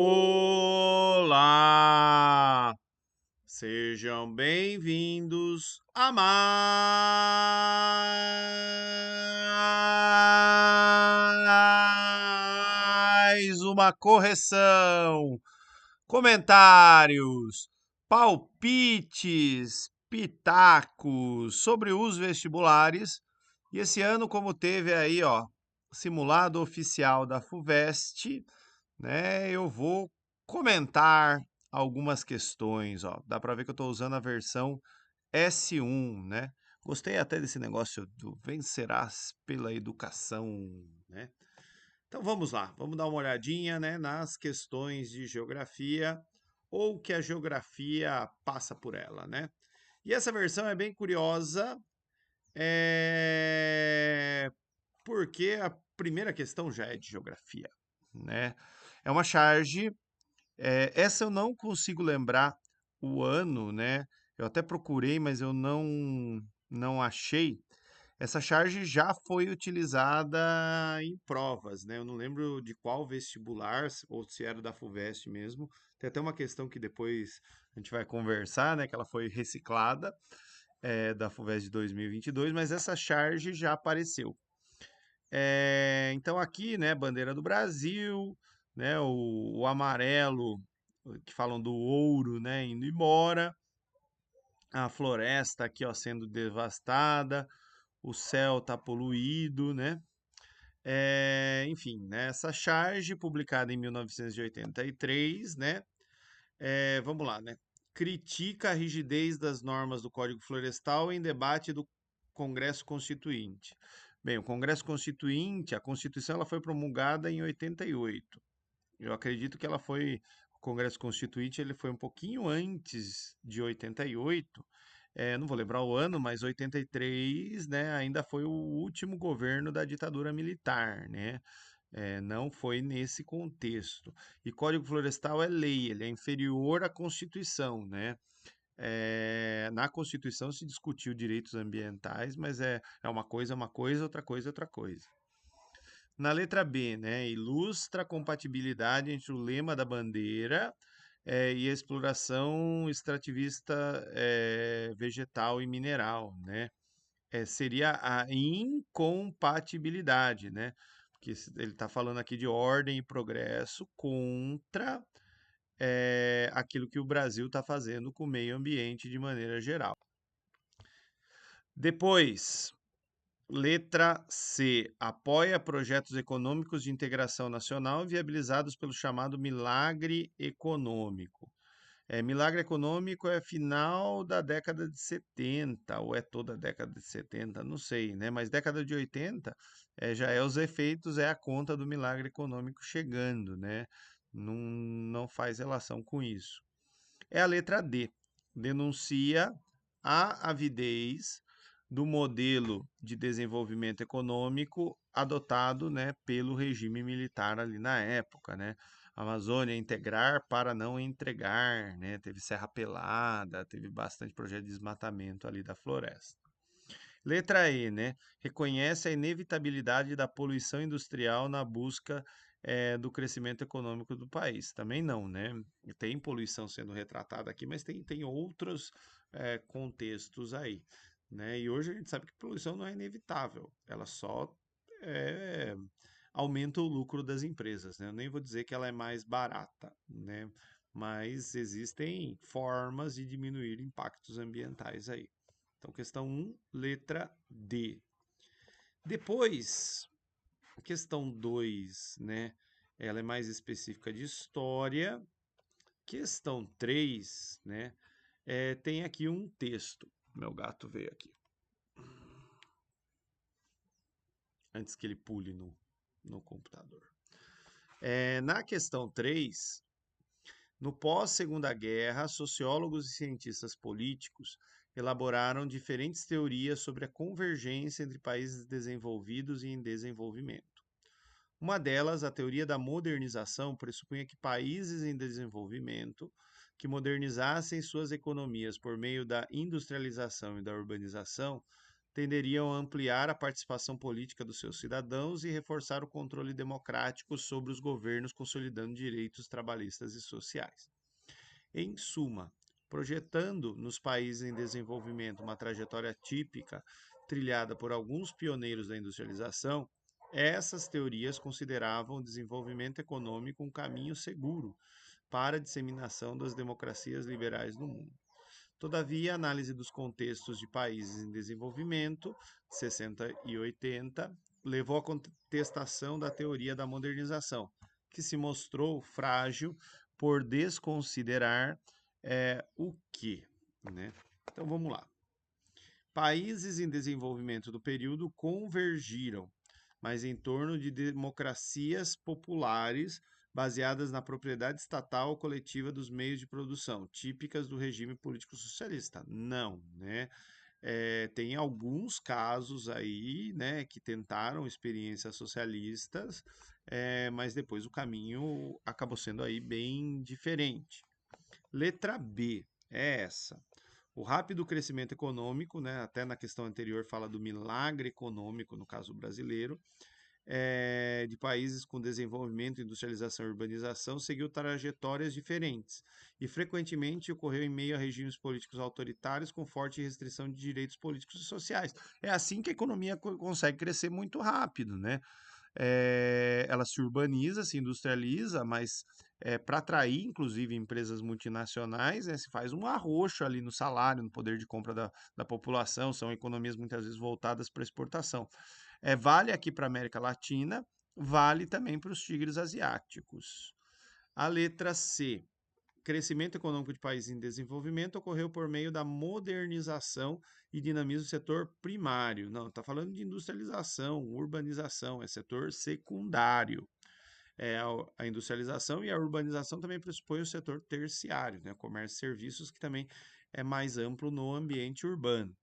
Olá! Sejam bem-vindos a mais uma correção. Comentários, palpites, pitacos sobre os vestibulares. E esse ano, como teve aí, ó, simulado oficial da FUVEST, né? Eu vou comentar algumas questões, ó. Dá para ver que eu estou usando a versão S1, né? Gostei até desse negócio do vencerás pela educação, né? Então vamos lá, vamos dar uma olhadinha, né, nas questões de geografia ou que a geografia passa por ela, né? E essa versão é bem curiosa, porque a primeira questão já é de geografia, né? É uma charge. Essa eu não consigo lembrar o ano, né? Eu até procurei, mas eu não achei. Essa charge já foi utilizada em provas, né? Eu não lembro de qual vestibular, ou se era da FUVEST mesmo. Tem até uma questão que depois a gente vai conversar, né? Que ela foi reciclada, da FUVEST de 2022, mas essa charge já apareceu. Então aqui, né, bandeira do Brasil, né, o amarelo, que falam do ouro, né, indo embora, a floresta aqui, ó, sendo devastada, o céu tá poluído, né? Enfim, né, essa charge publicada em 1983, né? Vamos lá, né? Critica a rigidez das normas do Código Florestal em debate do Congresso Constituinte. Bem, o Congresso Constituinte, a Constituição, ela foi promulgada em 88. Eu acredito que o Congresso Constituinte, ele foi um pouquinho antes de 88. Não vou lembrar o ano, mas 83, né, ainda foi o último governo da ditadura militar, né? Não foi nesse contexto. E Código Florestal é lei, ele é inferior à Constituição, né? Na Constituição se discutiu direitos ambientais, mas é uma coisa, outra coisa. Na letra B, né, ilustra a compatibilidade entre o lema da bandeira e a exploração extrativista vegetal e mineral, né? Seria a incompatibilidade, né? Porque ele está falando aqui de ordem e progresso contra aquilo que o Brasil está fazendo com o meio ambiente de maneira geral. Depois, letra C. Apoia projetos econômicos de integração nacional viabilizados pelo chamado milagre econômico. Milagre econômico é final da década de 70, ou é toda a década de 70, não sei, né? Mas década de 80 já é os efeitos, é a conta do milagre econômico chegando, né? Não faz relação com isso. É a letra D. Denuncia a avidez do modelo de desenvolvimento econômico adotado, né, pelo regime militar ali na época, né? Amazônia integrar para não entregar, né? Teve Serra Pelada, teve bastante projeto de desmatamento ali da floresta. Letra E, né? Reconhece a inevitabilidade da poluição industrial na busca do crescimento econômico do país. Também não, né? Tem poluição sendo retratada aqui, mas tem outros contextos aí, né? E hoje a gente sabe que poluição não é inevitável, ela só é, aumenta o lucro das empresas, né? Eu nem vou dizer que ela é mais barata, né? Mas existem formas de diminuir impactos ambientais aí. Então, questão um, letra D. Depois, questão 2, né? Ela é mais específica de história. Questão 3, né? Tem aqui um texto. Meu gato veio aqui. Antes que ele pule no computador. Na questão 3, no pós-Segunda Guerra, sociólogos e cientistas políticos elaboraram diferentes teorias sobre a convergência entre países desenvolvidos e em desenvolvimento. Uma delas, a teoria da modernização, pressupunha que países em desenvolvimento que modernizassem suas economias por meio da industrialização e da urbanização tenderiam a ampliar a participação política dos seus cidadãos e reforçar o controle democrático sobre os governos, consolidando direitos trabalhistas e sociais. Em suma, projetando nos países em desenvolvimento uma trajetória típica trilhada por alguns pioneiros da industrialização, essas teorias consideravam o desenvolvimento econômico um caminho seguro para a disseminação das democracias liberais no mundo. Todavia, a análise dos contextos de países em desenvolvimento, 60 e 80, levou à contestação da teoria da modernização, que se mostrou frágil por desconsiderar o que, né? Então vamos lá. Países em desenvolvimento do período convergiram, mas em torno de democracias populares baseadas na propriedade estatal ou coletiva dos meios de produção, típicas do regime político socialista. Não, né? Tem alguns casos aí, né, que tentaram experiências socialistas, mas depois o caminho acabou sendo aí bem diferente. Letra B é essa. O rápido crescimento econômico, né, até na questão anterior fala do milagre econômico, no caso brasileiro, de países com desenvolvimento, industrialização e urbanização, seguiu trajetórias diferentes e frequentemente ocorreu em meio a regimes políticos autoritários com forte restrição de direitos políticos e sociais. É assim que a economia consegue crescer muito rápido, né? Ela se urbaniza, se industrializa, mas para atrair, inclusive, empresas multinacionais, né, se faz um arroxo ali no salário, no poder de compra da população, são economias muitas vezes voltadas para exportação. Vale aqui para a América Latina, vale também para os tigres asiáticos. A letra C. Crescimento econômico de países em desenvolvimento ocorreu por meio da modernização e dinamismo do setor primário. Não, está falando de industrialização, urbanização, é setor secundário. A industrialização e a urbanização também pressupõe o setor terciário, né? Comércio e serviços, que também é mais amplo no ambiente urbano.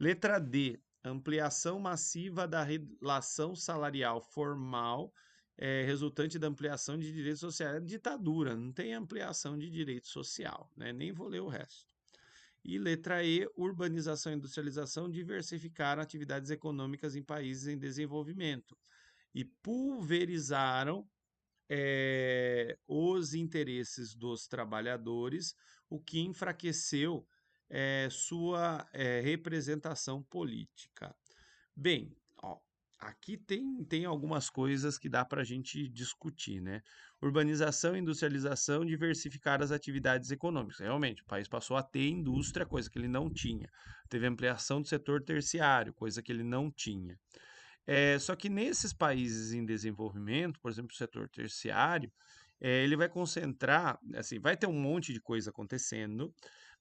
Letra D. Ampliação massiva da relação salarial formal resultante da ampliação de direitos sociais. É ditadura, não tem ampliação de direito social, né? Nem vou ler o resto. E letra E, urbanização e industrialização diversificaram atividades econômicas em países em desenvolvimento e pulverizaram os interesses dos trabalhadores, o que enfraqueceu sua representação política. Bem, ó, aqui tem algumas coisas que dá para a gente discutir, né? Urbanização e industrialização diversificaram as atividades econômicas. Realmente, o país passou a ter indústria, coisa que ele não tinha. Teve ampliação do setor terciário, coisa que ele não tinha. Só que nesses países em desenvolvimento, por exemplo, o setor terciário, ele vai concentrar, assim, vai ter um monte de coisa acontecendo,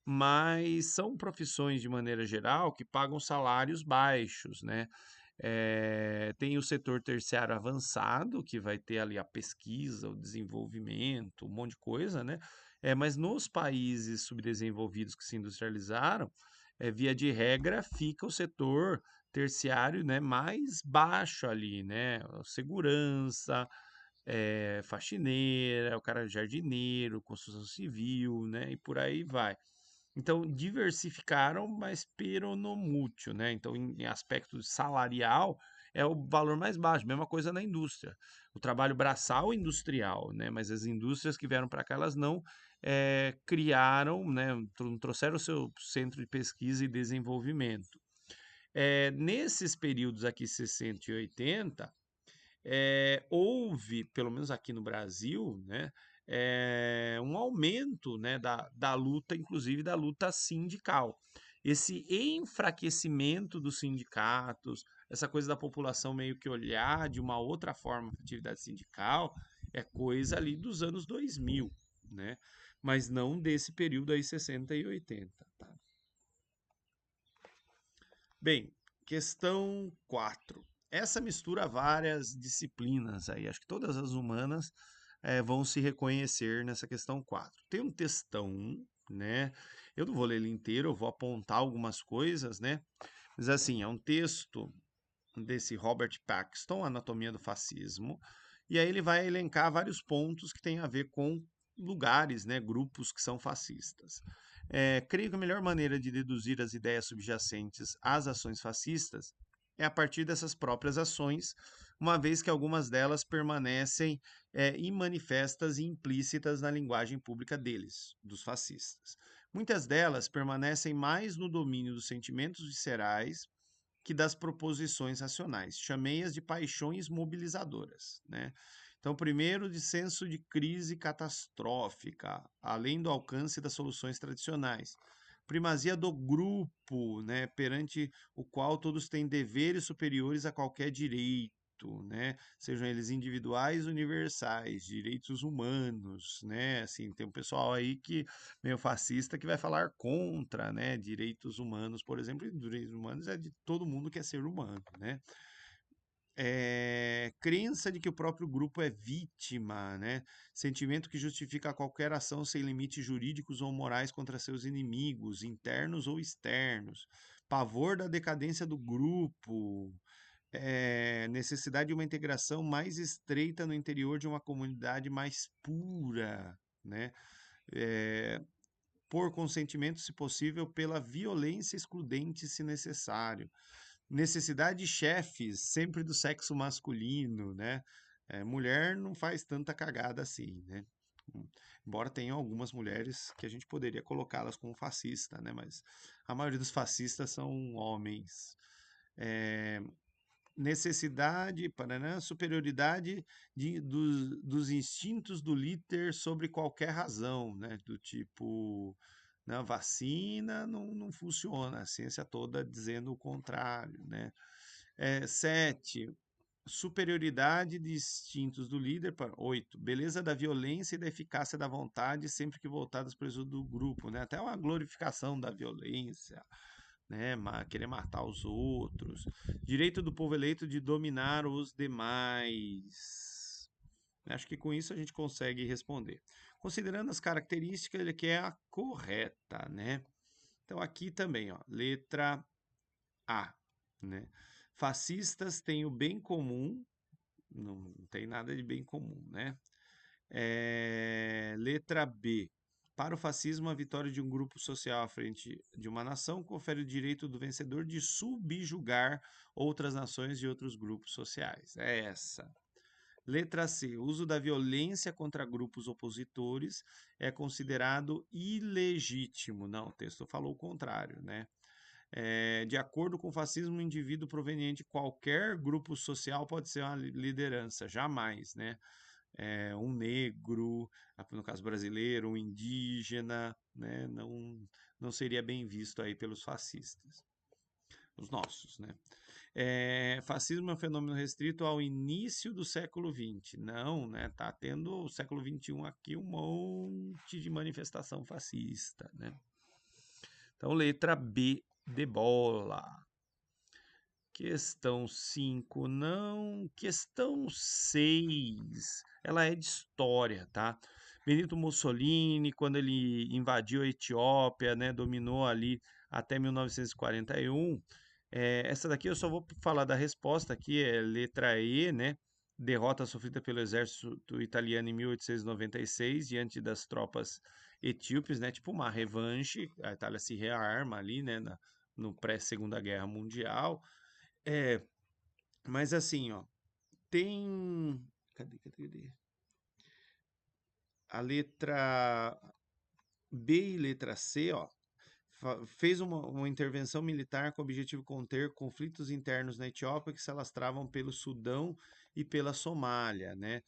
mas são profissões, de maneira geral, que pagam salários baixos, né? Tem o setor terciário avançado, que vai ter ali a pesquisa, o desenvolvimento, um monte de coisa, né? Mas nos países subdesenvolvidos que se industrializaram, via de regra, fica o setor terciário, né, mais baixo ali, né? Segurança, faxineira, o cara jardineiro, construção civil, né? E por aí vai. Então, diversificaram, mas peronomútil, né? Então, em aspecto salarial, é o valor mais baixo. Mesma coisa na indústria. O trabalho braçal industrial, né? Mas as indústrias que vieram para cá, elas não criaram, né? Não trouxeram o seu centro de pesquisa e desenvolvimento. Nesses períodos aqui, 60 e 80, houve, pelo menos aqui no Brasil, né, um aumento, né, da luta, inclusive da luta sindical. Esse enfraquecimento dos sindicatos, essa coisa da população meio que olhar de uma outra forma para a atividade sindical, é coisa ali dos anos 2000, né? Mas não desse período aí, 60 e 80. Tá? Bem, questão 4. Essa mistura várias disciplinas aí, acho que todas as humanas vão se reconhecer nessa questão 4. Tem um textão, né? Eu não vou ler ele inteiro, eu vou apontar algumas coisas, né? Mas assim, é um texto desse Robert Paxton, Anatomia do Fascismo, e aí ele vai elencar vários pontos que têm a ver com lugares, né, grupos que são fascistas. Creio que a melhor maneira de deduzir as ideias subjacentes às ações fascistas é a partir dessas próprias ações, uma vez que algumas delas permanecem imanifestas e implícitas na linguagem pública deles, dos fascistas. Muitas delas permanecem mais no domínio dos sentimentos viscerais que das proposições racionais. Chamei-as de paixões mobilizadoras, né? Então, primeiro, de senso de crise catastrófica, além do alcance das soluções tradicionais. Primazia do grupo, né, perante o qual todos têm deveres superiores a qualquer direito, né, sejam eles individuais, universais, direitos humanos, né, assim, tem um pessoal aí que meio fascista que vai falar contra, né, direitos humanos, por exemplo, e direitos humanos é de todo mundo que é ser humano, né, crença de que o próprio grupo é vítima, né? Sentimento que justifica qualquer ação sem limites jurídicos ou morais contra seus inimigos, internos ou externos. Pavor da decadência do grupo, necessidade de uma integração mais estreita no interior de uma comunidade mais pura, né? É, por consentimento, se possível, pela violência excludente, se necessário. Necessidade de chefes, sempre do sexo masculino, né? Mulher não faz tanta cagada assim, né? Hum, Embora tenham algumas mulheres que a gente poderia colocá-las como fascista, né? Mas a maioria dos fascistas são homens. É, necessidade, paraná, superioridade dos instintos do líder sobre qualquer razão, né? Do tipo, na vacina não funciona, a ciência toda dizendo o contrário, né? 7. Superioridade de instintos do líder. 8. Beleza da violência e da eficácia da vontade, sempre que voltadas para o uso do grupo. Né? Até uma glorificação da violência, né? Querer matar os outros. Direito do povo eleito de dominar os demais. Acho que com isso a gente consegue responder. Considerando as características, ele quer a correta, né? Então aqui também, ó, letra A, né? Fascistas têm o bem comum, não tem nada de bem comum, né? Letra B. Para o fascismo, a vitória de um grupo social à frente de uma nação confere o direito do vencedor de subjugar outras nações e outros grupos sociais. É essa. Letra C. O uso da violência contra grupos opositores é considerado ilegítimo. Não, o texto falou o contrário, né? De acordo com o fascismo, um indivíduo proveniente de qualquer grupo social pode ser uma liderança, jamais, né? Um negro, no caso brasileiro, um indígena, né? Não seria bem visto aí pelos fascistas, os nossos, né? Fascismo é um fenômeno restrito ao início do século XX. Não, né? Tá tendo o século XXI aqui um monte de manifestação fascista, né? Então, letra B de bola. Questão 5 não. Questão 6 ela é de história, tá? Benito Mussolini, quando ele invadiu a Etiópia, né, dominou ali até 1941. Essa daqui eu só vou falar da resposta aqui, é letra E, né? Derrota sofrida pelo exército italiano em 1896 diante das tropas etíopes, né? Tipo uma revanche, a Itália se rearma ali, né, no pré-Segunda Guerra Mundial. É, mas assim, ó, tem. Cadê? A letra B e letra C, ó, fez uma intervenção militar com o objetivo de conter conflitos internos na Etiópia que se alastravam pelo Sudão e pela Somália, né?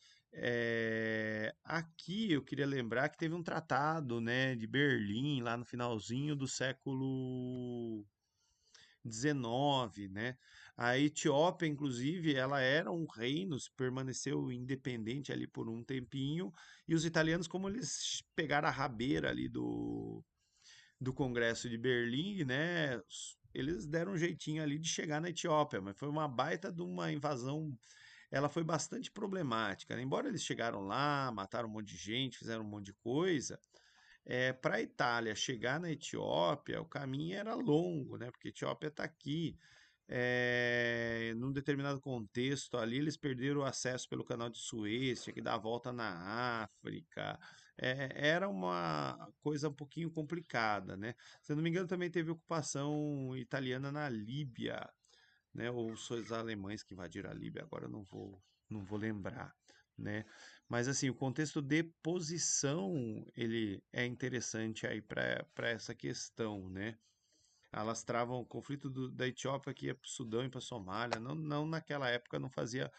Aqui eu queria lembrar que teve um tratado, né, de Berlim lá no finalzinho do século 19, né? A Etiópia, inclusive, ela era um reino, permaneceu independente ali por um tempinho, e os italianos, como eles pegaram a rabeira ali do Congresso de Berlim, né? Eles deram um jeitinho ali de chegar na Etiópia, mas foi uma baita de uma invasão. Ela foi bastante problemática, né? Embora eles chegaram lá, mataram um monte de gente, fizeram um monte de coisa, para a Itália chegar na Etiópia, o caminho era longo, né? Porque a Etiópia está aqui. Num determinado contexto ali, eles perderam o acesso pelo canal de Suez, tinha que dar a volta na África. era uma coisa um pouquinho complicada, né? Se eu não me engano, também teve ocupação italiana na Líbia, né? Ou os alemães que invadiram a Líbia, agora eu não vou lembrar, né? Mas assim, o contexto de posição, ele é interessante aí para essa questão, né? Elas travam o conflito da Etiópia que ia para o Sudão e para a Somália. Não naquela época não fazia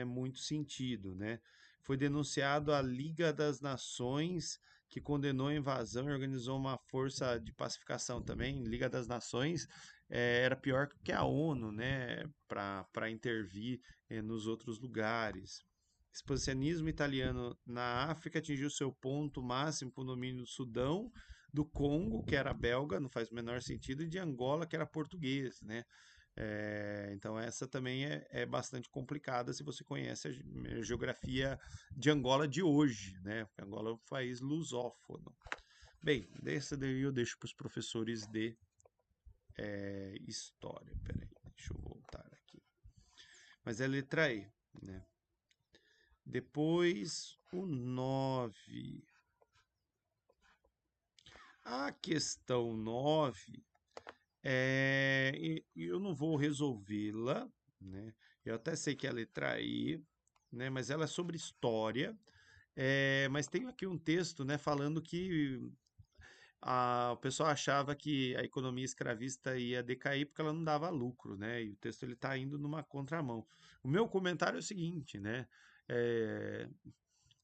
muito sentido, né? Foi denunciado a Liga das Nações, que condenou a invasão e organizou uma força de pacificação também. Liga das Nações era pior que a ONU, né? Para intervir nos outros lugares. Expansionismo italiano na África atingiu seu ponto máximo com o domínio do Sudão, do Congo, que era belga, não faz o menor sentido, e de Angola, que era português, né? Então essa também é bastante complicada se você conhece a geografia de Angola de hoje, né? Porque Angola é um país lusófono. Bem, dessa daí eu deixo para os professores de história. Peraí, deixa eu voltar aqui. Mas é letra E, né? Depois o 9. A questão 9 eu não vou resolvê-la, né? Eu até sei que é a letra I, né? Mas ela é sobre história. Mas tem aqui um texto, né, falando que o pessoal achava que a economia escravista ia decair porque ela não dava lucro, né? E o texto ele está indo numa contramão. O meu comentário é o seguinte, né? É,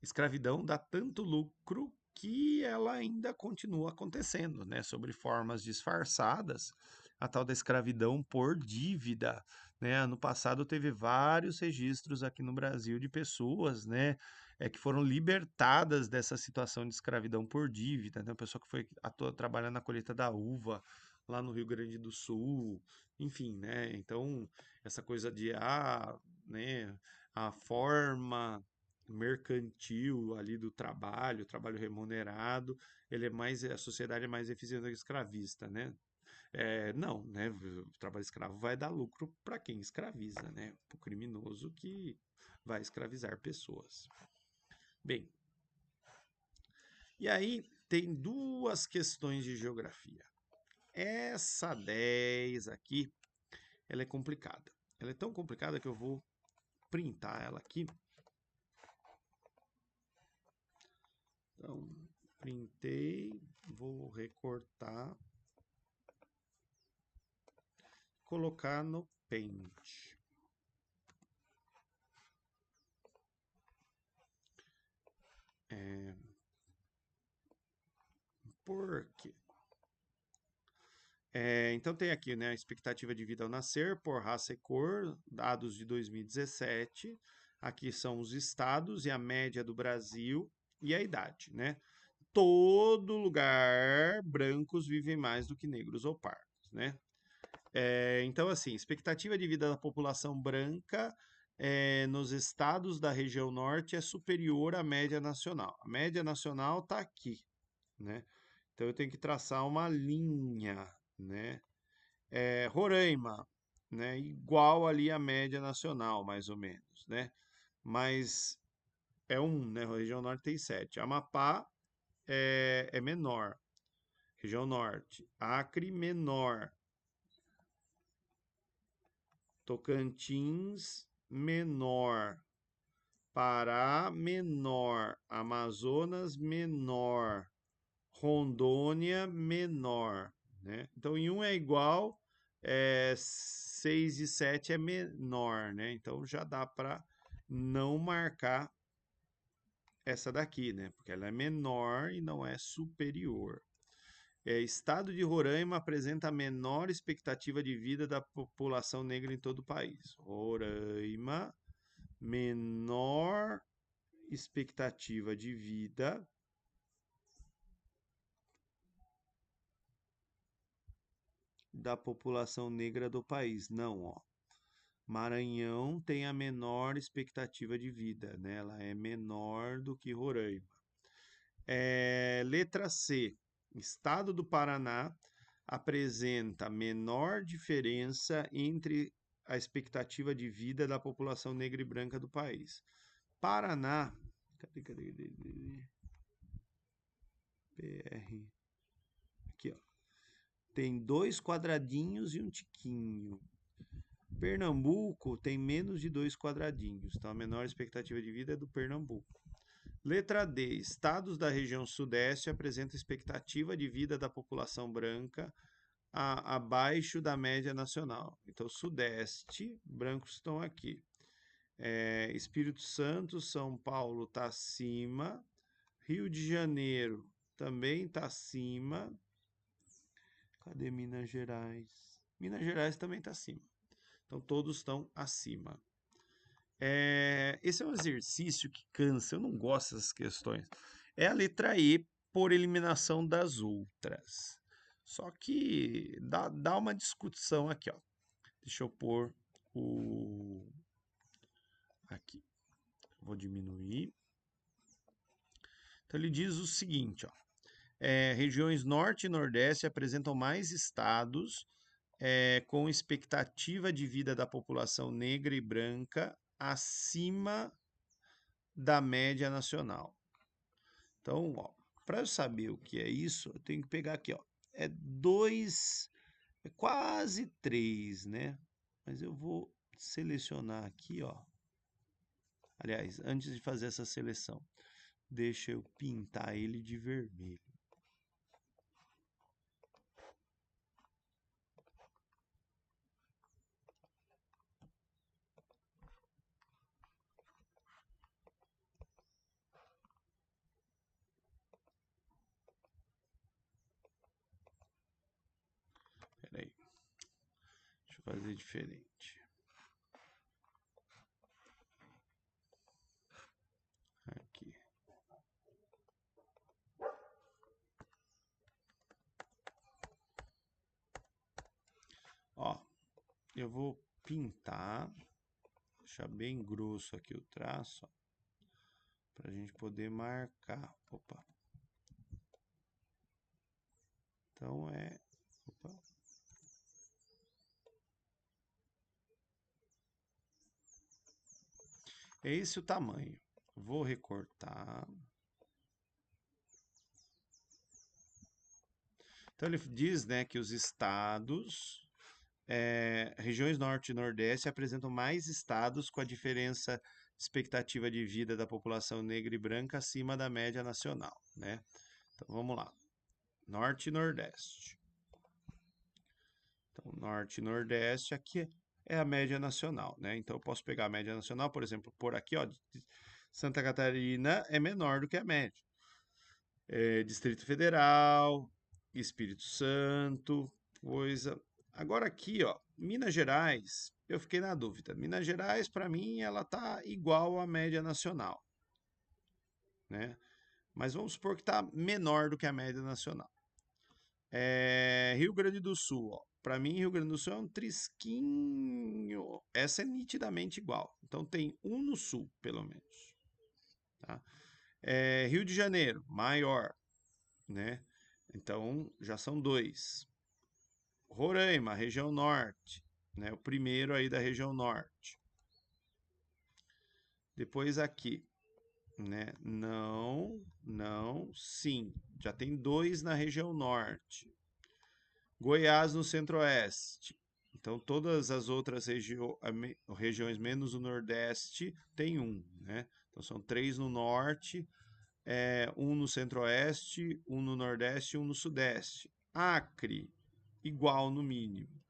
escravidão dá tanto lucro que ela ainda continua acontecendo, né? Sobre formas disfarçadas, a tal da escravidão por dívida, né? Ano passado teve vários registros aqui no Brasil de pessoas, né? Que foram libertadas dessa situação de escravidão por dívida, né? Uma pessoa que foi trabalhar na colheita da uva lá no Rio Grande do Sul, enfim, né? Então, essa coisa de, né, a forma mercantil ali do trabalho, trabalho remunerado, a sociedade é mais eficiente do que escravista, né? Não, né? O trabalho escravo vai dar lucro para quem escraviza, né? Para o criminoso que vai escravizar pessoas. Bem, e aí tem duas questões de geografia. Essa 10 aqui, ela é complicada. Ela é tão complicada que eu vou printar ela aqui. Então, printei, vou recortar, colocar no Paint. Por quê? Então tem aqui, né, a expectativa de vida ao nascer por raça e cor, dados de 2017. Aqui são os estados e a média do Brasil e a idade, né? Todo lugar, brancos vivem mais do que negros ou pardos, né? Então, assim, expectativa de vida da população branca nos estados da região norte é superior à média nacional. A média nacional está aqui, né? Então eu tenho que traçar uma linha, né? Roraima, né? Igual ali à média nacional, mais ou menos, né? Mas é né? A região norte tem 7. Amapá é menor. Região norte. Acre, menor. Tocantins, menor. Pará, menor. Amazonas, menor. Rondônia, menor, né? Então, em um é igual, 6 e 7 é menor, né? Então, já dá para não marcar essa daqui, né? Porque ela é menor e não é superior. Estado de Roraima apresenta a menor expectativa de vida da população negra em todo o país. Roraima, menor expectativa de vida da população negra do país. Não, ó. Maranhão tem a menor expectativa de vida, né? Ela é menor do que Roraima. Letra C. Estado do Paraná apresenta menor diferença entre a expectativa de vida da população negra e branca do país. Paraná. Cadê? PR. Aqui, ó. Tem 2 quadradinhos e um tiquinho. Pernambuco tem menos de 2 quadradinhos, então a menor expectativa de vida é do Pernambuco. Letra D. Estados da região Sudeste apresentam expectativa de vida da população branca abaixo da média nacional. Então, Sudeste, brancos estão aqui. Espírito Santo, São Paulo está acima. Rio de Janeiro também está acima. Cadê Minas Gerais? Minas Gerais também está acima. Então, todos estão acima. Esse é um exercício que cansa, eu não gosto dessas questões. É a letra E por eliminação das outras. Só que dá uma discussão aqui, ó. Deixa eu pôr o... Aqui. Vou diminuir. Então ele diz o seguinte, ó. Regiões Norte e Nordeste apresentam mais estados com expectativa de vida da população negra e branca acima da média nacional. Então, para eu saber o que é isso, eu tenho que pegar aqui, ó. É 2, é quase 3, né? Mas eu vou selecionar aqui, ó. Aliás, antes de fazer essa seleção, deixa eu pintar ele de vermelho. Peraí, deixa eu fazer diferente. Aqui. Ó, eu vou pintar, deixar bem grosso aqui o traço, para a gente poder marcar. Opa. Então opa. É esse o tamanho. Vou recortar. Então ele diz, né, que os estados, regiões Norte e Nordeste apresentam mais estados com a diferença expectativa de vida da população negra e branca acima da média nacional, né? Então vamos lá. Norte e Nordeste. Então, Norte e Nordeste aqui é a média nacional, né? Então eu posso pegar a média nacional, por exemplo, por aqui, ó, Santa Catarina é menor do que a média. Distrito Federal, Espírito Santo, coisa. Agora aqui, ó, Minas Gerais, eu fiquei na dúvida. Minas Gerais, para mim, ela tá igual à média nacional, né? Mas vamos supor que tá menor do que a média nacional. Rio Grande do Sul, ó. Para mim, Rio Grande do Sul é um trisquinho. Essa é nitidamente igual. Então tem um no sul, pelo menos. Tá? Rio de Janeiro, maior, né? Então já são 2. Roraima, região norte, né? O primeiro aí da região norte. Depois aqui, né? Não, não, sim. Já tem 2 na região norte. Goiás no centro-oeste. Então todas as outras regiões menos o nordeste tem 1, né? Então são 3 no norte, 1 no centro-oeste, 1 no nordeste e 1 no sudeste. Acre, igual no mínimo.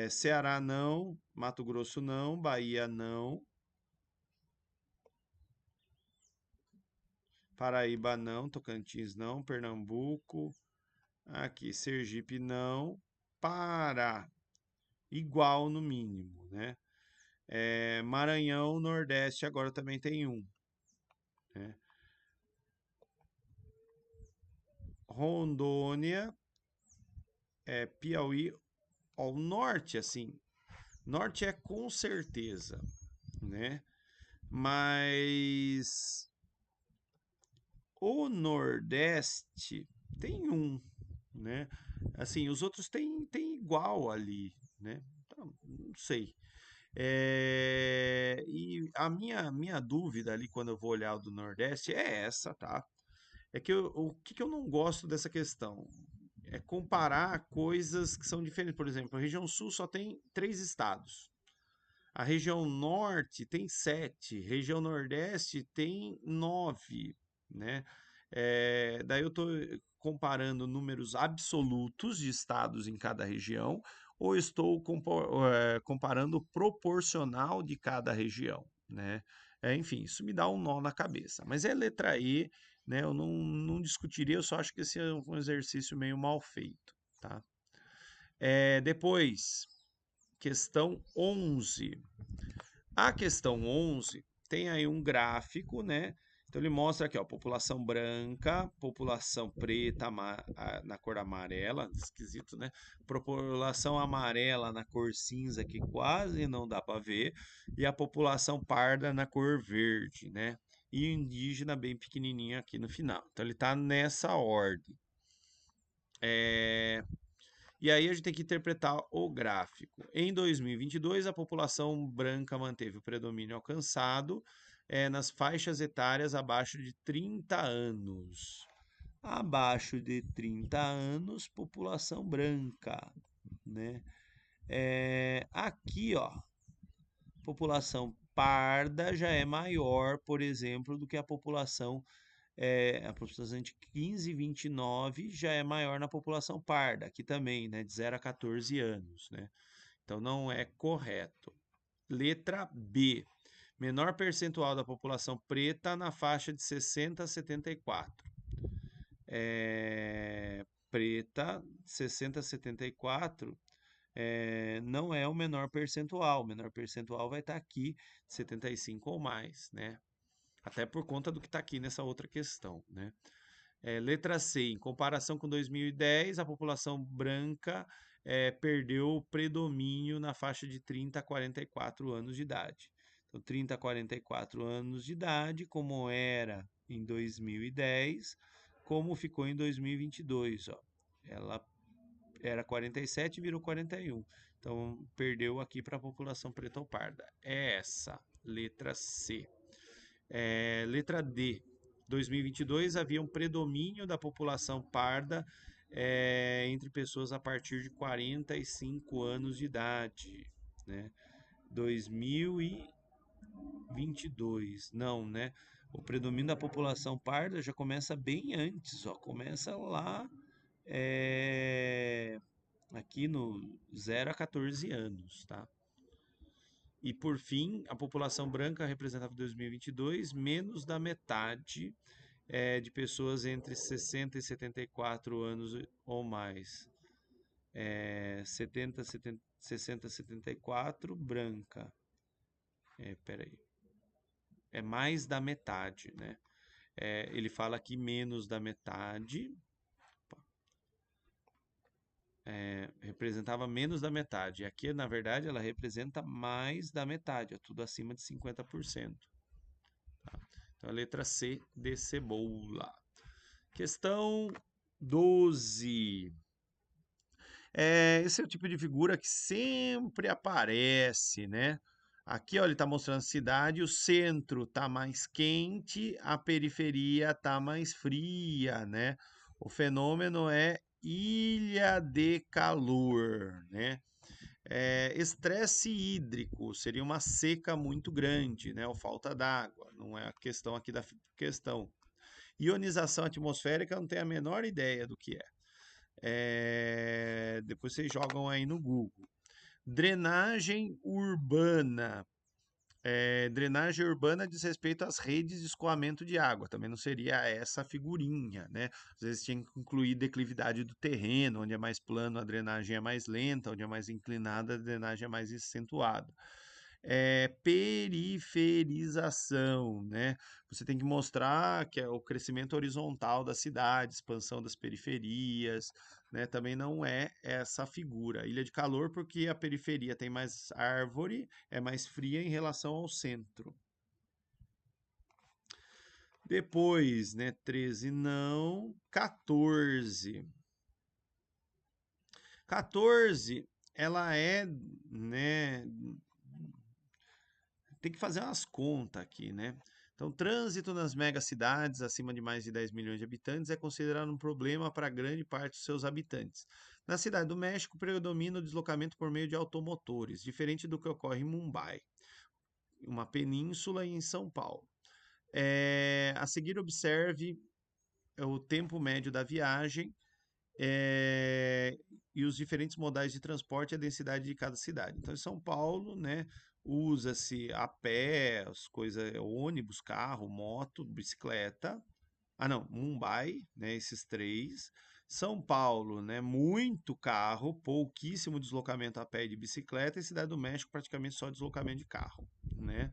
Ceará não, Mato Grosso não, Bahia não, Paraíba não, Tocantins não, Pernambuco, aqui Sergipe não, Pará, igual no mínimo, né? Maranhão, Nordeste agora também tem 1, né? Rondônia, Piauí, ó, o norte, assim, norte é com certeza, né? Mas o Nordeste tem 1, né? Assim, os outros tem igual ali, né? Então, não sei. E a minha dúvida ali, quando eu vou olhar o do Nordeste, é essa, tá? É que o que eu não gosto dessa questão? É comparar coisas que são diferentes. Por exemplo, a região sul só tem 3 estados. A região norte tem 7, região nordeste tem 9, né? Daí eu estou comparando números absolutos de estados em cada região, ou estou comparando o proporcional de cada região, né? Enfim, isso me dá um nó na cabeça. Mas é letra E, né? Eu não discutiria, eu só acho que esse é um exercício meio mal feito, tá? Depois, questão 11. A questão 11 tem aí um gráfico, né? Então ele mostra aqui, ó, população branca, população preta na cor amarela, esquisito, né? População amarela na cor cinza, que quase não dá para ver, e a população parda na cor verde, né? E o indígena bem pequenininho aqui no final. Então ele está nessa ordem. E aí a gente tem que interpretar o gráfico. Em 2022, a população branca manteve o predomínio alcançado nas faixas etárias abaixo de 30 anos. Abaixo de 30 anos, população branca, né? Aqui, ó, população parda já é maior, por exemplo, do que a população de 15 e 29 já é maior na população parda, aqui também, né, de 0 a 14 anos, né? Então não é correto. Letra B. Menor percentual da população preta na faixa de 60 a 74. Preta, 60 a 74, não é o menor percentual. O menor percentual vai estar aqui, 75 ou mais, né? Até por conta do que está aqui nessa outra questão, né? Letra C, em comparação com 2010, a população branca perdeu o predomínio na faixa de 30 a 44 anos de idade. Então, 30 a 44 anos de idade, como era em 2010, como ficou em 2022. Ó. Ela era 47 e virou 41. Então, perdeu aqui para a população preta ou parda. É essa, letra C. Letra D. 2022 havia um predomínio da população parda entre pessoas a partir de 45 anos de idade, né? 2022, não, né? O predomínio da população parda já começa bem antes, ó, começa lá aqui no 0 a 14 anos, tá? E por fim, a população branca representava em 2022 menos da metade de pessoas entre 60 e 74 anos ou mais. 60 a 74, branca. Peraí. É mais da metade, né? Ele fala aqui menos da metade. Representava menos da metade. Aqui, na verdade, ela representa mais da metade. É tudo acima de 50%. Tá? Então, a letra C de cebola. Questão 12. Esse é o tipo de figura que sempre aparece, né? Aqui, ó, ele está mostrando a cidade, o centro está mais quente, a periferia está mais fria, né? O fenômeno é ilha de calor, né? Estresse hídrico seria uma seca muito grande, né? Ou falta d'água, não é a questão aqui da questão. Ionização atmosférica, eu não tenho a menor ideia do que é. Depois vocês jogam aí no Google. Drenagem urbana. Drenagem urbana diz respeito às redes de escoamento de água. Também não seria essa figurinha, né? Às vezes tinha que incluir declividade do terreno, onde é mais plano a drenagem é mais lenta, onde é mais inclinada a drenagem é mais acentuada. Periferização, né? Você tem que mostrar que é o crescimento horizontal da cidade, expansão das periferias, né? Também não é essa figura. Ilha de calor porque a periferia tem mais árvore, é mais fria em relação ao centro. Depois, né, 13 não, 14. 14, ela né, tem que fazer umas contas aqui, né? Então, trânsito nas megacidades acima de mais de 10 milhões de habitantes é considerado um problema para grande parte dos seus habitantes. Na cidade do México, predomina o deslocamento por meio de automotores, diferente do que ocorre em Mumbai, uma península, e em São Paulo. A seguir, observe o tempo médio da viagem eh, e os diferentes modais de transporte e a densidade de cada cidade. Então, em São Paulo, né, usa-se a pé, as coisas, ônibus, carro, moto, bicicleta. Ah, não, Mumbai, né, esses três. São Paulo, né, muito carro, pouquíssimo deslocamento a pé e de bicicleta, e Cidade do México praticamente só deslocamento de carro, né?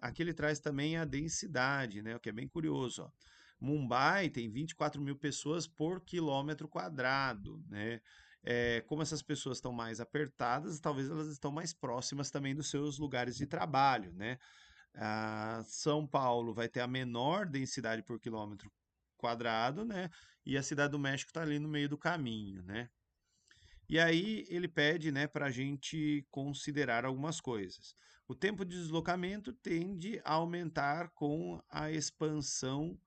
Aqui ele traz também a densidade, né? O que é bem curioso, ó. Mumbai tem 24 mil pessoas por quilômetro quadrado, né? Como essas pessoas estão mais apertadas, talvez elas estão mais próximas também dos seus lugares de trabalho, né? São Paulo vai ter a menor densidade por quilômetro quadrado, né? E a Cidade do México está ali no meio do caminho, né? E aí ele pede, né, para a gente considerar algumas coisas. O tempo de deslocamento tende a aumentar com a expansão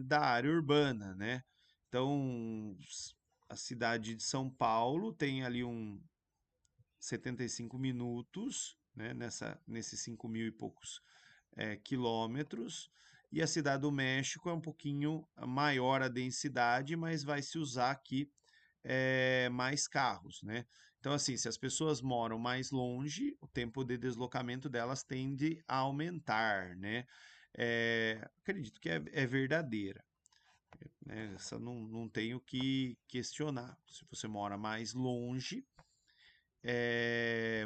da área urbana, né? Então, a cidade de São Paulo tem ali 75 minutos, né, nesses 5 mil e poucos quilômetros, e a cidade do México é um pouquinho maior a densidade, mas vai se usar aqui mais carros, né? Então, assim, se as pessoas moram mais longe, o tempo de deslocamento delas tende a aumentar, né? Acredito que é verdadeira, né? Essa não tenho que questionar. Se você mora mais longe,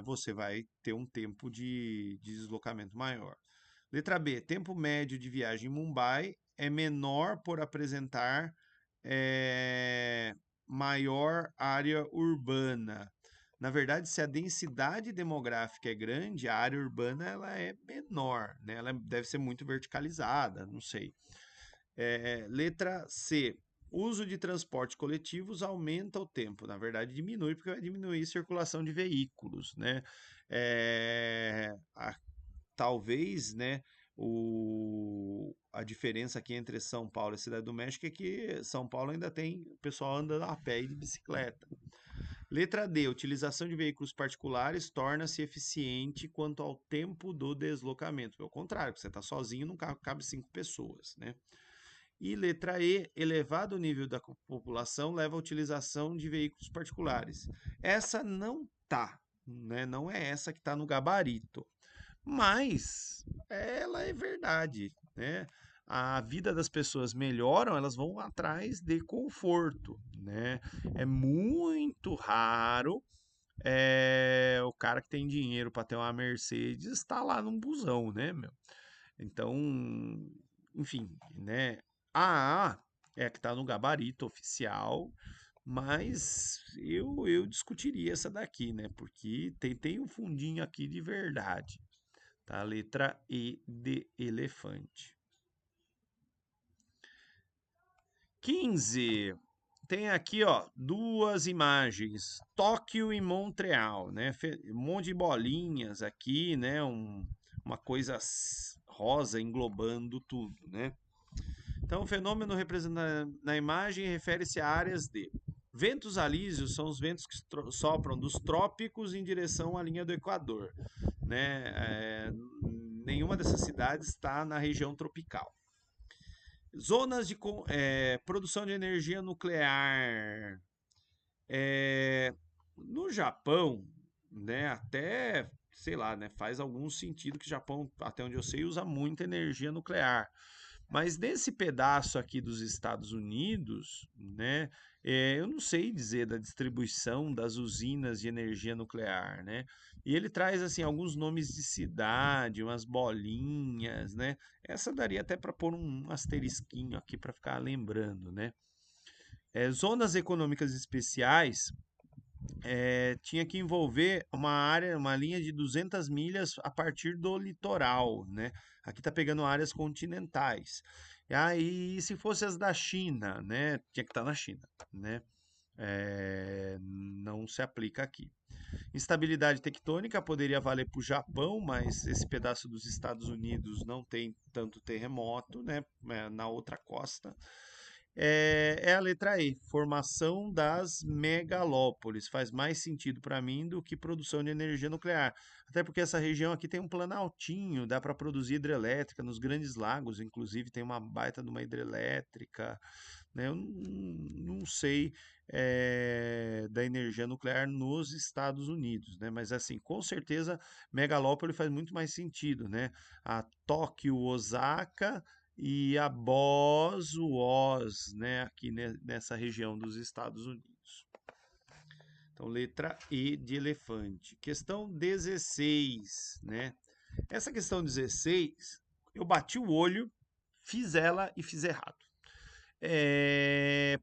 você vai ter um tempo de deslocamento maior. Letra B, tempo médio de viagem em Mumbai é menor por apresentar eh, maior área urbana. Na verdade, se a densidade demográfica é grande, a área urbana ela é menor, né? Ela deve ser muito verticalizada, não sei. Letra C. Uso de transportes coletivos aumenta o tempo. Na verdade, diminui, porque vai diminuir a circulação de veículos, né? Talvez, né, a diferença aqui entre São Paulo e Cidade do México é que São Paulo ainda tem o pessoal andando a pé e de bicicleta. Letra D. Utilização de veículos particulares torna-se eficiente quanto ao tempo do deslocamento. Pelo contrário, você está sozinho num carro que cabe 5 pessoas, né? E letra E, elevado nível da população leva à utilização de veículos particulares. Essa não tá, né? Não é essa que está no gabarito, mas ela é verdade, né? A vida das pessoas melhoram, elas vão atrás de conforto, né? É muito raro o cara que tem dinheiro para ter uma Mercedes está lá num busão, né, meu? Então, enfim, né? A A é a que está no gabarito oficial, mas eu discutiria essa daqui, né? Porque tem um fundinho aqui de verdade, tá? Letra E de elefante. 15. Tem aqui, ó, duas imagens, Tóquio e Montreal, né? Um monte de bolinhas aqui, né? Uma coisa rosa englobando tudo, né? Então, o fenômeno representado na imagem refere-se a áreas de ventos alísios, são os ventos que sopram dos trópicos em direção à linha do Equador, né? Nenhuma dessas cidades está na região tropical. Zonas de produção de energia nuclear. No Japão, né, até, sei lá, né, faz algum sentido que o Japão, até onde eu sei, usa muita energia nuclear. Mas nesse pedaço aqui dos Estados Unidos, né, eu não sei dizer da distribuição das usinas de energia nuclear, né? E ele traz assim alguns nomes de cidade, umas bolinhas, né? Essa daria até para pôr um asterisquinho aqui para ficar lembrando, né? Zonas econômicas especiais tinha que envolver uma área, uma linha de 200 milhas a partir do litoral, né? Aqui tá pegando áreas continentais. E aí, se fosse as da China, né? Tinha que estar na China, né? Não se aplica aqui. Instabilidade tectônica poderia valer para o Japão, mas esse pedaço dos Estados Unidos não tem tanto terremoto, né? Na outra costa. É a letra E, formação das megalópolis. Faz mais sentido para mim do que produção de energia nuclear. Até porque essa região aqui tem um planaltinho, dá para produzir hidrelétrica nos grandes lagos, inclusive tem uma baita de uma hidrelétrica, né? Eu não sei da energia nuclear nos Estados Unidos, né? Mas assim, com certeza, megalópole faz muito mais sentido, né? A Tóquio, Osaka e a Oz, né? Aqui nessa região dos Estados Unidos. Então, letra E de elefante. Questão 16, né? Essa questão 16, eu bati o olho, fiz ela e fiz errado.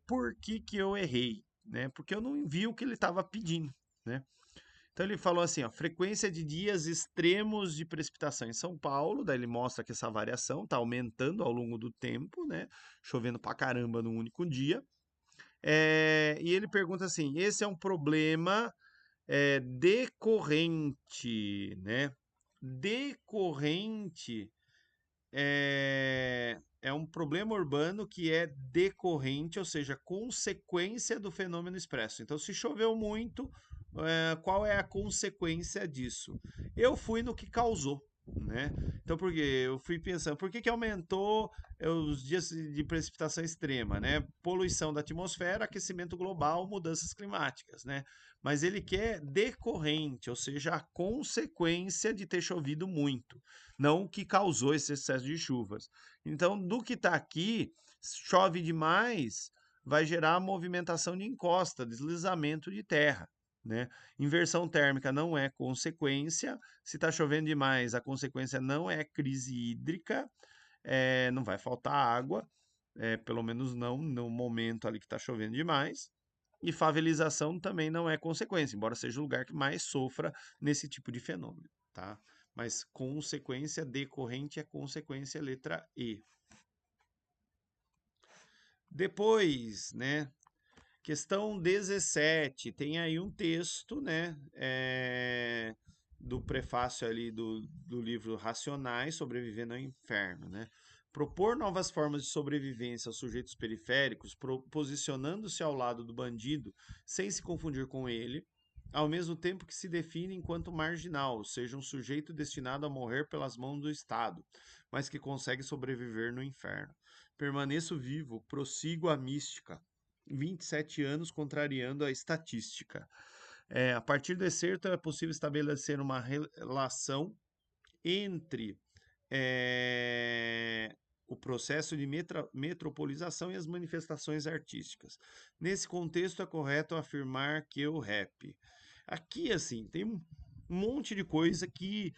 Por que eu errei? Né? Porque eu não vi o que ele estava pedindo, né? Então ele falou assim, ó, frequência de dias extremos de precipitação em São Paulo, daí ele mostra que essa variação está aumentando ao longo do tempo, né? Chovendo pra caramba num único dia. E ele pergunta assim, esse é um problema decorrente, né? Decorrente é um problema urbano que é decorrente, ou seja, consequência do fenômeno expresso. Então, se choveu muito, qual é a consequência disso? Eu fui no que causou, né? Então, por quê? Eu fui pensando, por que aumentou os dias de precipitação extrema, né? Poluição da atmosfera, aquecimento global, mudanças climáticas, né? Mas ele quer decorrente, ou seja, a consequência de ter chovido muito, não o que causou esse excesso de chuvas. Então, do que está aqui, chove demais, vai gerar movimentação de encosta, deslizamento de terra, né? Inversão térmica não é consequência. Se está chovendo demais, a consequência não é crise hídrica, não vai faltar água, pelo menos não no momento ali que está chovendo demais. E favelização também não é consequência, embora seja o lugar que mais sofra nesse tipo de fenômeno, tá? Mas consequência decorrente é consequência letra E. Depois, né? Questão 17, tem aí um texto, né? Do prefácio ali do livro Racionais, Sobrevivendo ao Inferno, né? Propor novas formas de sobrevivência aos sujeitos periféricos, posicionando-se ao lado do bandido, sem se confundir com ele, ao mesmo tempo que se define enquanto marginal, ou seja, um sujeito destinado a morrer pelas mãos do Estado, mas que consegue sobreviver no inferno. Permaneço vivo, prossigo a mística, 27 anos contrariando a estatística. A partir do excerto é possível estabelecer uma relação entre o processo de metropolização e as manifestações artísticas. Nesse contexto, é correto afirmar que o rap. Aqui, assim, tem um monte de coisa que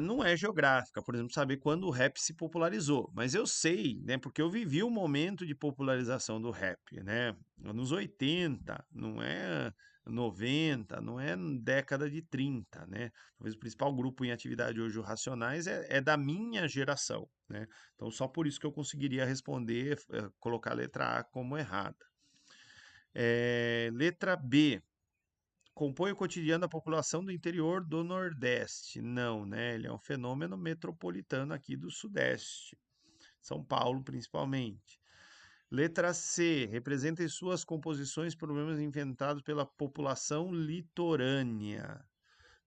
não é geográfica, por exemplo, saber quando o rap se popularizou. Mas eu sei, né, porque eu vivi o momento de popularização do rap, né? Anos 80, não é 90, não é década de 30, né? Talvez o principal grupo em atividade hoje, o Racionais, é da minha geração, né? Então, só por isso que eu conseguiria responder, colocar a letra A como errada. Letra B. Compõe o cotidiano da população do interior do Nordeste. Não, né? Ele é um fenômeno metropolitano aqui do Sudeste, São Paulo principalmente. Letra C. Representa em suas composições problemas inventados pela população litorânea.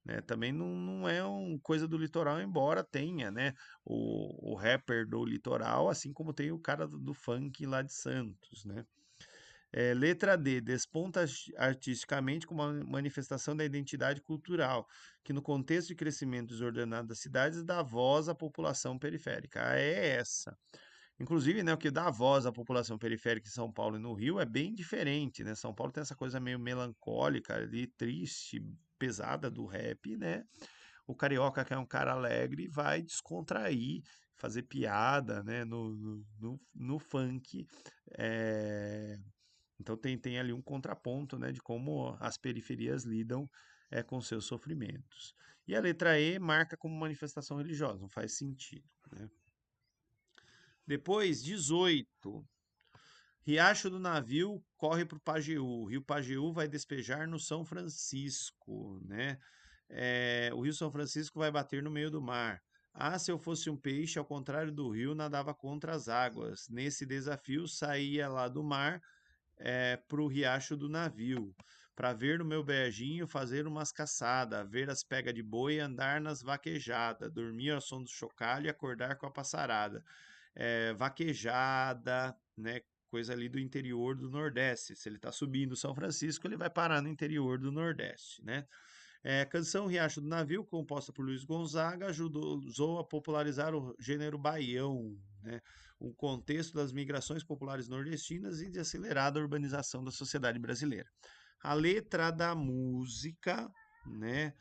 Né? Também não é uma coisa do litoral, embora tenha, né? O rapper do litoral, assim como tem o cara do funk lá de Santos, né? Letra D, desponta artisticamente como uma manifestação da identidade cultural, que no contexto de crescimento desordenado das cidades dá voz à população periférica. É essa. Inclusive, né, o que dá voz à população periférica em São Paulo e no Rio é bem diferente, né? São Paulo tem essa coisa meio melancólica, ali, triste, pesada do rap, né? O carioca, que é um cara alegre, vai descontrair, fazer piada, né, no funk. É, então tem ali um contraponto, né, de como as periferias lidam com seus sofrimentos. E a letra E marca como manifestação religiosa, não faz sentido, né? Depois, 18. Riacho do Navio corre para o Pajeú. Rio Pajeú vai despejar no São Francisco, né? O Rio São Francisco vai bater no meio do mar. Ah, se eu fosse um peixe, ao contrário do rio, nadava contra as águas. Nesse desafio, saía lá do mar para o riacho do navio, para ver no meu brejinho fazer umas caçadas, ver as pegas de boi andar nas vaquejadas, dormir ao som do chocalho e acordar com a passarada. Vaquejada, né? Coisa ali do interior do Nordeste. Se ele está subindo São Francisco, ele vai parar no interior do Nordeste, né? Canção Riacho do Navio, composta por Luiz Gonzaga, ajudou a popularizar o gênero baião, né? O contexto das migrações populares nordestinas e de acelerada urbanização da sociedade brasileira. A letra da música, né,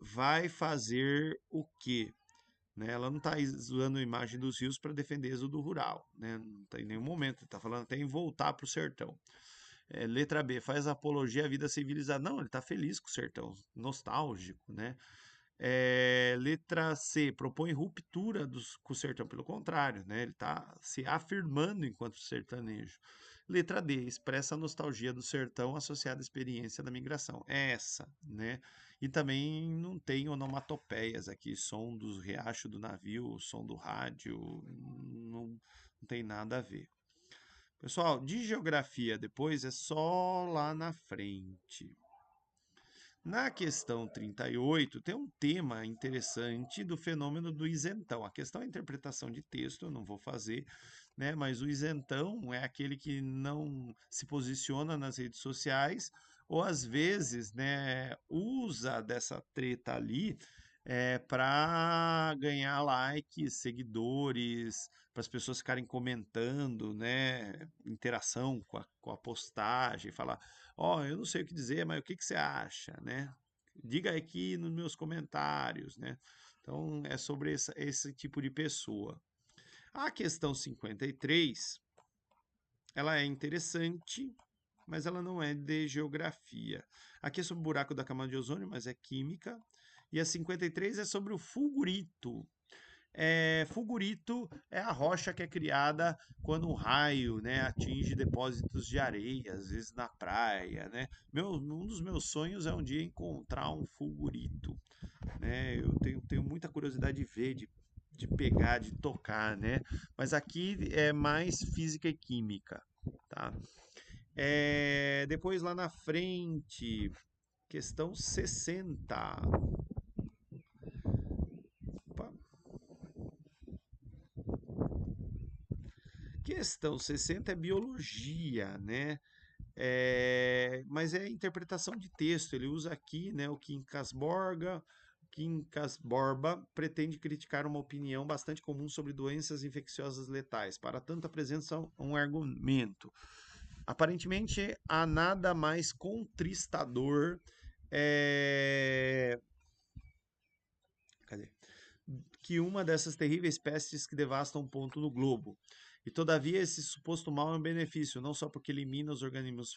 vai fazer o quê? Né? Ela não está usando a imagem dos rios para defender êxodo rural, né? Não está em nenhum momento, está falando até em voltar para o sertão. Letra B, faz apologia à vida civilizada. Não, ele está feliz com o sertão, nostálgico, né? Letra C, propõe ruptura com o sertão, pelo contrário, né? Ele está se afirmando enquanto sertanejo. Letra D, expressa a nostalgia do sertão associada à experiência da migração. Essa, né? E também não tem onomatopeias aqui, som dos riachos do navio, som do rádio, não tem nada a ver. Pessoal, de geografia depois é só lá na frente. Na questão 38, tem um tema interessante do fenômeno do isentão. A questão é a interpretação de texto, eu não vou fazer, né? Mas o isentão é aquele que não se posiciona nas redes sociais ou às vezes, né, usa dessa treta ali para ganhar likes, seguidores, para as pessoas ficarem comentando, né, interação com a postagem, falar ó, eu não sei o que dizer, mas o que que você acha, né? Diga aqui nos meus comentários, né? Então, é sobre esse tipo de pessoa. A questão 53, ela é interessante, mas ela não é de geografia. Aqui é sobre o buraco da camada de ozônio, mas é química. E a 53 é sobre o fulgurito. Fulgurito é a rocha que é criada quando um raio, né, atinge depósitos de areia, às vezes na praia, né? Um dos meus sonhos é um dia encontrar um fulgurito, né? Eu tenho muita curiosidade de ver, de pegar, de tocar, né? Mas aqui é mais física e química, tá? Depois lá na frente, questão 60. Opa. Questão 60 é biologia, né? Mas é interpretação de texto. Ele usa aqui, né, o Quincas Borba pretende criticar uma opinião bastante comum sobre doenças infecciosas letais. Para tanto, apresenta um argumento. Aparentemente, há nada mais contristador é, cadê? Que uma dessas terríveis pestes que devastam um ponto no globo. E todavia esse suposto mal é um benefício, não só porque elimina os organismos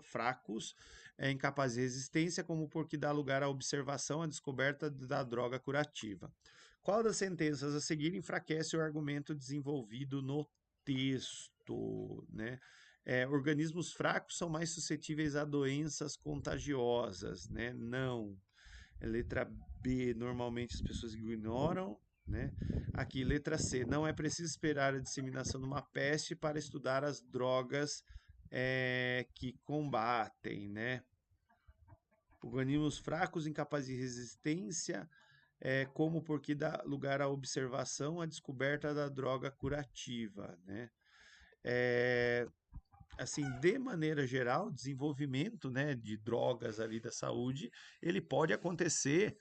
fracos, incapazes de resistência, como porque dá lugar à observação, à descoberta da droga curativa. Qual das sentenças a seguir enfraquece o argumento desenvolvido no texto, né? Organismos fracos são mais suscetíveis a doenças contagiosas, né? Não. Letra B, normalmente as pessoas ignoram, né? Aqui, letra C, não é preciso esperar a disseminação de uma peste para estudar as drogas que combatem, né? Organismos fracos, incapazes de resistência, como porque dá lugar à observação, à descoberta da droga curativa, né? Assim, de maneira geral, o desenvolvimento, né, de drogas ali da saúde, ele pode acontecer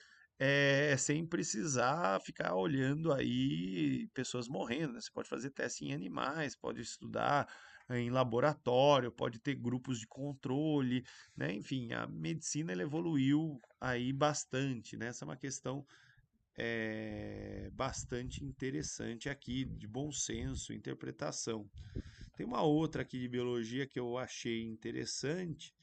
sem precisar ficar olhando aí pessoas morrendo, né? Você pode fazer teste em animais, pode estudar em laboratório, pode ter grupos de controle, né? Enfim, a medicina ela evoluiu aí bastante, né? Essa é uma questão bastante interessante aqui, de bom senso, interpretação. Tem uma outra aqui de biologia que eu achei interessante,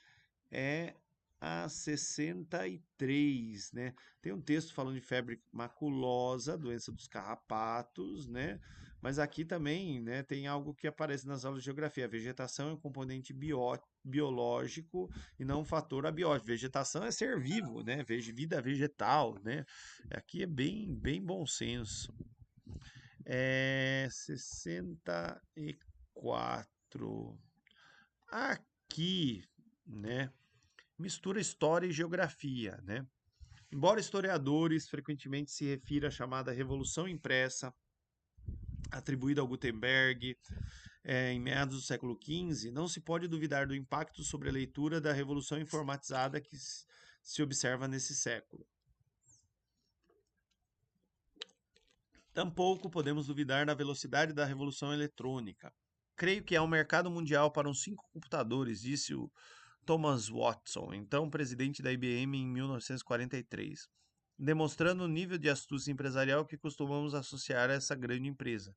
é a 63, né? Tem um texto falando de febre maculosa, doença dos carrapatos, né? Mas aqui também, né, tem algo que aparece nas aulas de geografia. A vegetação é um componente biológico e não um fator abiótico. Vegetação é ser vivo, né? Vida vegetal, né? Aqui é bem bom senso. 64. Aqui, né, mistura história e geografia, né? Embora historiadores frequentemente se refiram à chamada Revolução Impressa, atribuída ao Gutenberg em meados do século XV, não se pode duvidar do impacto sobre a leitura da Revolução Informatizada que se observa nesse século. Tampouco podemos duvidar da velocidade da Revolução Eletrônica. Creio que há um mercado mundial para uns 5 computadores, disse o Thomas Watson, então presidente da IBM em 1943, demonstrando o nível de astúcia empresarial que costumamos associar a essa grande empresa.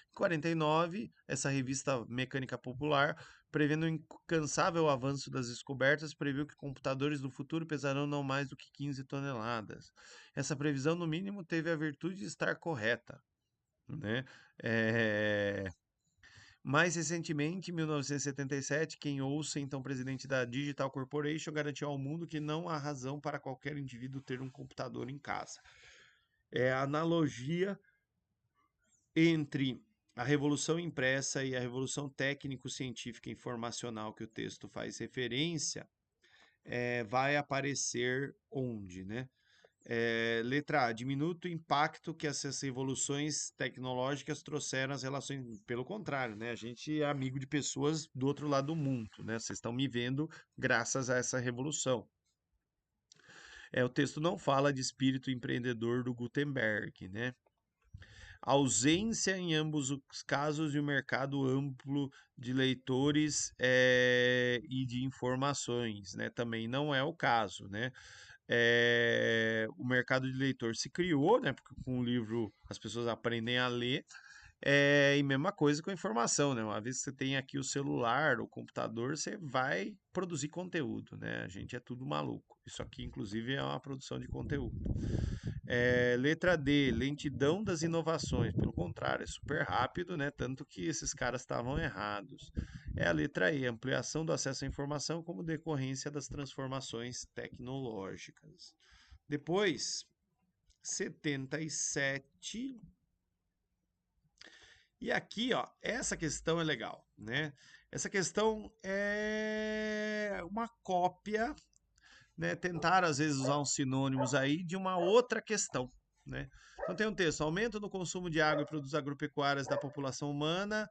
Em 49, essa revista Mecânica Popular, prevendo o incansável avanço das descobertas, previu que computadores do futuro pesarão não mais do que 15 toneladas. Essa previsão, no mínimo, teve a virtude de estar correta, né? É, Mais recentemente, em 1977, Ken Olsen, então presidente da Digital Corporation, garantiu ao mundo que não há razão para qualquer indivíduo ter um computador em casa. É a analogia entre a revolução impressa e a revolução técnico-científica informacional que o texto faz referência, vai aparecer onde, né? Letra A, diminuto o impacto que essas evoluções tecnológicas trouxeram às relações. Pelo contrário, né? A gente é amigo de pessoas do outro lado do mundo, né? Vocês estão me vendo graças a essa revolução. O texto não fala de espírito empreendedor do Gutenberg, né? Ausência em ambos os casos de um mercado amplo de leitores e de informações, né? Também não é o caso, né? O mercado de leitor se criou, né? Porque com o livro as pessoas aprendem a ler. E mesma coisa com a informação, né? Uma vez que você tem aqui o celular, o computador, você vai produzir conteúdo, né? A gente é tudo maluco. Isso aqui, inclusive, é uma produção de conteúdo. Letra D, lentidão das inovações. Pelo contrário, é super rápido, né? Tanto que esses caras estavam errados. A letra E, ampliação do acesso à informação como decorrência das transformações tecnológicas. Depois, 77. E aqui, ó, essa questão é legal, né? Essa questão é uma cópia, né? Tentaram às vezes usar uns sinônimos aí de uma outra questão, né? Então tem um texto: aumento no consumo de água e produtos agropecuários da população humana,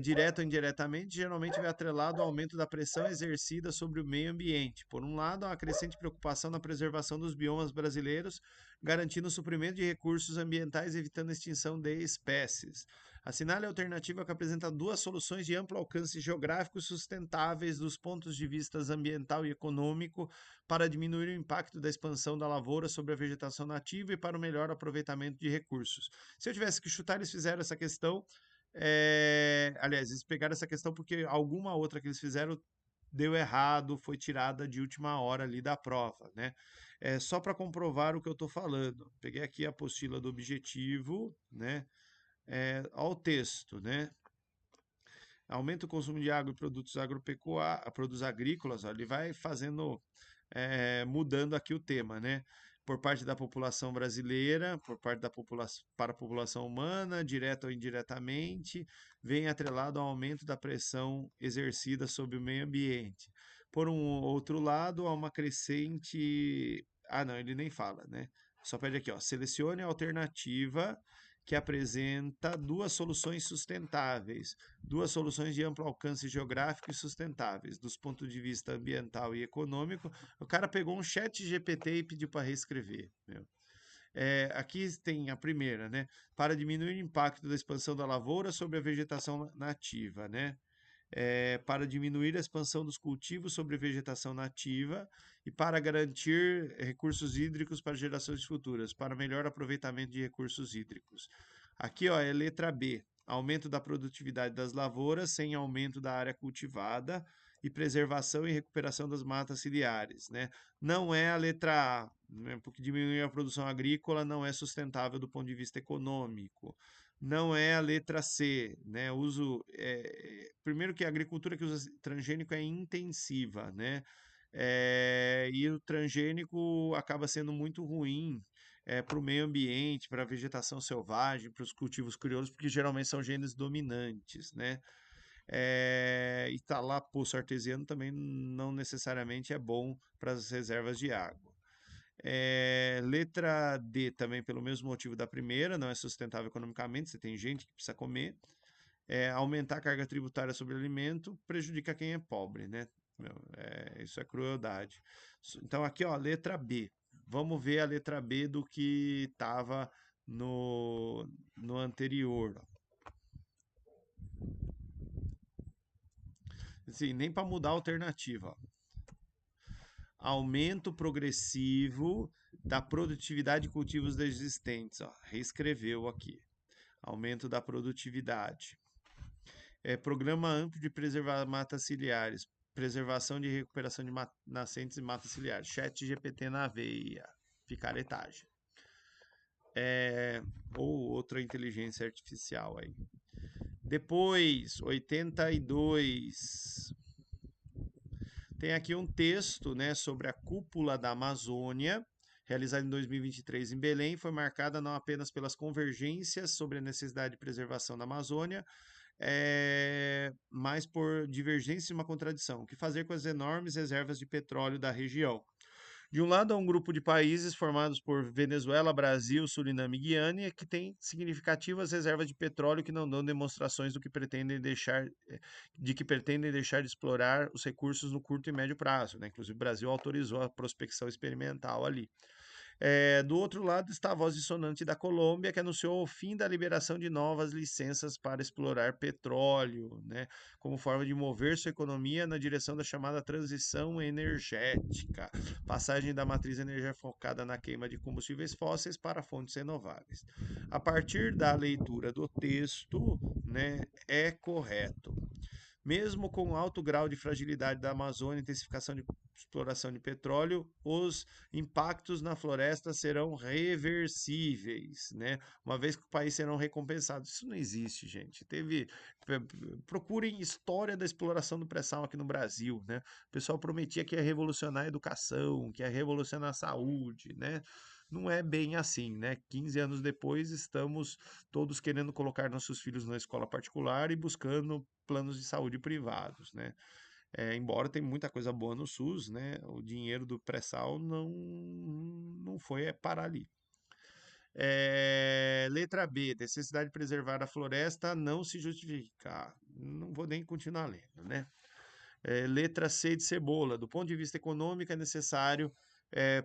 direto ou indiretamente, geralmente vem atrelado ao aumento da pressão exercida sobre o meio ambiente. Por um lado, há uma crescente preocupação na preservação dos biomas brasileiros, garantindo o suprimento de recursos ambientais, evitando a extinção de espécies. Assinale a alternativa que apresenta duas soluções de amplo alcance geográfico sustentáveis dos pontos de vista ambiental e econômico para diminuir o impacto da expansão da lavoura sobre a vegetação nativa e para o melhor aproveitamento de recursos. Se eu tivesse que chutar, eles fizeram essa questão. Aliás, eles pegaram essa questão porque alguma outra que eles fizeram deu errado, foi tirada de última hora ali da prova, né? Só para comprovar o que eu estou falando. Peguei aqui a apostila do objetivo, né? Ao texto, né? Aumenta o consumo de água e produtos agropecuários, produtos agrícolas, ó, ele vai fazendo, mudando aqui o tema, né? Por parte da população brasileira, por parte da população para a população humana, direta ou indiretamente, vem atrelado ao aumento da pressão exercida sobre o meio ambiente. Por um outro lado, há uma crescente. Ah, não, ele nem fala, né? Só pede aqui, ó, selecione a alternativa que apresenta duas soluções sustentáveis, duas soluções de amplo alcance geográfico e sustentáveis, dos pontos de vista ambiental e econômico. O cara pegou um chat GPT e pediu para reescrever. Meu. Aqui tem a primeira, né? Para diminuir o impacto da expansão da lavoura sobre a vegetação nativa, né? Para diminuir a expansão dos cultivos sobre vegetação nativa e para garantir recursos hídricos para gerações futuras, para melhor aproveitamento de recursos hídricos. Aqui, ó, é letra B, aumento da produtividade das lavouras sem aumento da área cultivada e preservação e recuperação das matas ciliares, né? Não é a letra A, né? Porque diminuir a produção agrícola não é sustentável do ponto de vista econômico. não é a letra C, né? Primeiro que a agricultura que usa transgênico é intensiva, né? E o transgênico acaba sendo muito ruim para o meio ambiente, para a vegetação selvagem, para os cultivos crioulos, porque geralmente são genes dominantes, né? Instalar poço artesiano também não necessariamente é bom para as reservas de água. Letra D também pelo mesmo motivo da primeira, não é sustentável economicamente, você tem gente que precisa comer. Aumentar a carga tributária sobre alimento prejudica quem é pobre, né? Meu, isso é crueldade. Então aqui, ó, letra B. Vamos ver a letra B do que estava no anterior. Ó. Assim, nem para mudar a alternativa. Ó. Aumento progressivo da produtividade de cultivos existentes. Ó. Reescreveu aqui. Aumento da produtividade. Programa amplo de preservar matas ciliares, preservação de recuperação de nascentes e matas ciliares, chat GPT na veia, picaretagem. Ou outra inteligência artificial aí. Depois, 82. Tem aqui um texto, né, sobre a cúpula da Amazônia, realizada em 2023 em Belém, foi marcada não apenas pelas convergências sobre a necessidade de preservação da Amazônia, mas por divergência e uma contradição. O que fazer com as enormes reservas de petróleo da região? De um lado, há um grupo de países formados por Venezuela, Brasil, Suriname e Guiana, que tem significativas reservas de petróleo que não dão demonstrações de que pretendem deixar de explorar os recursos no curto e médio prazo. Né? Inclusive, o Brasil autorizou a prospecção experimental ali. Do outro lado está a voz dissonante da Colômbia, que anunciou o fim da liberação de novas licenças para explorar petróleo, né, como forma de mover sua economia na direção da chamada transição energética, passagem da matriz energética focada na queima de combustíveis fósseis para fontes renováveis. A partir da leitura do texto, né, é correto. Mesmo com alto grau de fragilidade da Amazônia e intensificação de exploração de petróleo, os impactos na floresta serão reversíveis, né? Uma vez que o país serão recompensados. Isso não existe, gente. Procurem história da exploração do pré-sal aqui no Brasil, né? O pessoal prometia que ia revolucionar a educação, que ia revolucionar a saúde, né? Não é bem assim, né? 15 anos depois, estamos todos querendo colocar nossos filhos na escola particular e buscando planos de saúde privados, né? Embora tem muita coisa boa no SUS, né? O dinheiro do pré-sal não foi parar ali. Letra B, necessidade de preservar a floresta não se justifica. Não vou nem continuar lendo, né? Letra C de cebola. Do ponto de vista econômico, é necessário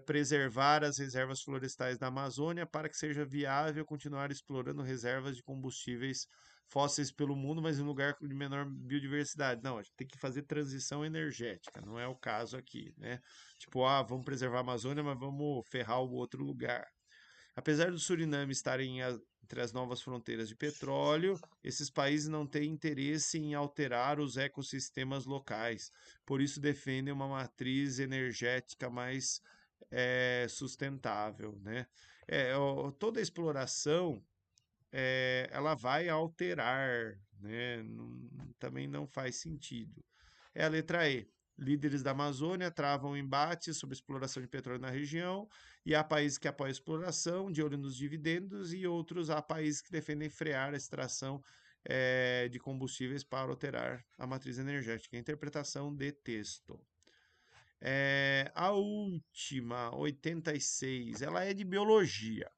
preservar as reservas florestais da Amazônia para que seja viável continuar explorando reservas de combustíveis fósseis pelo mundo, mas em lugar de menor biodiversidade. Não, a gente tem que fazer transição energética, não é o caso aqui, né? Tipo, vamos preservar a Amazônia, mas vamos ferrar o outro lugar. Apesar do Suriname estarem entre as novas fronteiras de petróleo, esses países não têm interesse em alterar os ecossistemas locais. Por isso, defendem uma matriz energética mais sustentável. Né? Toda exploração ela vai alterar, né? Também não faz sentido. É a letra E. Líderes da Amazônia travam embates sobre exploração de petróleo na região, e há países que apoiam a exploração, de olho nos dividendos, e outros há países que defendem frear a extração de combustíveis para alterar a matriz energética. Interpretação de texto. A última, 86, ela é de biologia.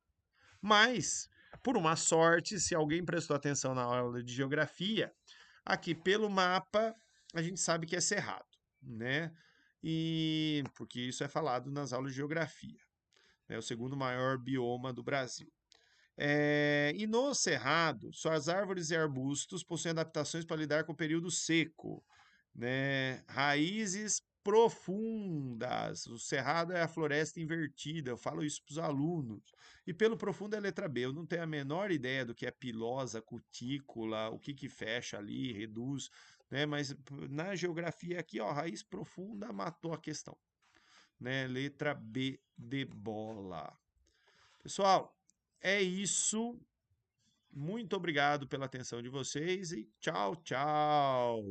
Mas, por uma sorte, se alguém prestou atenção na aula de geografia, aqui pelo mapa a gente sabe que é cerrado, né? E porque isso é falado nas aulas de geografia, é o segundo maior bioma do Brasil. E no cerrado, só as árvores e arbustos possuem adaptações para lidar com o período seco, né? Raízes profundas. O cerrado é a floresta invertida, eu falo isso para os alunos. E pelo profundo é a letra B. Eu não tenho a menor ideia do que é pilosa, cutícula, o que fecha ali, reduz, né? Mas na geografia aqui, ó, raiz profunda matou a questão, né? Letra B de bola. Pessoal, é isso. Muito obrigado pela atenção de vocês e tchau, tchau.